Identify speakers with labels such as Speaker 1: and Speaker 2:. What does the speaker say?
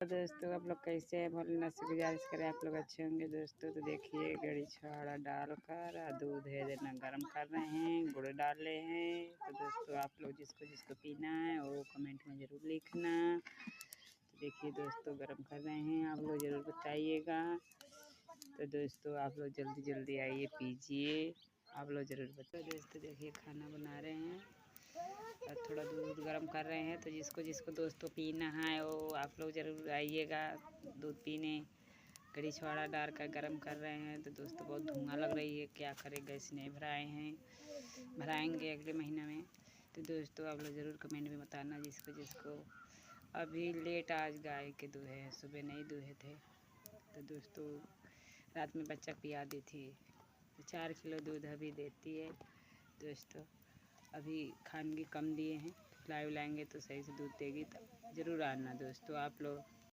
Speaker 1: दोस्तों आप लोग कैसे हैं? भोलेनाथ से गुजारिश करें आप लोग अच्छे होंगे। दोस्तों तो देखिए गड़ी छुहाड़ा डालकर दूध है देना गर्म कर रहे हैं, गुड़ डाले हैं। तो दोस्तों आप लोग जिसको जिसको पीना है वो कमेंट में ज़रूर लिखना। तो देखिए दोस्तों गर्म कर रहे हैं, आप लोग ज़रूर बताइएगा। तो दोस्तों आप लोग जल्दी जल्दी आइए पीजिए, आप लोग ज़रूर बताइए। दोस्तों देखिए खाना बना रहे हैं और थोड़ा दूध गर्म कर रहे हैं। तो जिसको जिसको दोस्तों पीना है वो आप लोग ज़रूर आइएगा दूध पीने। कड़ी छुहाड़ा डाल कर गर्म कर रहे हैं। तो दोस्तों बहुत धुआं लग रही है, क्या करें, गैस नहीं भराए हैं, भराएंगे अगले महीने में। तो दोस्तों आप लोग ज़रूर कमेंट में बताना जिसको जिसको। अभी लेट आज गाय के दूहे हैं, सुबह नहीं दूहे थे। तो दोस्तों रात में बच्चा पिया दी थी, तो 4 किलो दूध अभी देती है। दोस्तों अभी खानगी कम दिए हैं, खिलाए विलाएंगे तो सही से दूध देगी। तो ज़रूर आना दोस्तों आप लोग।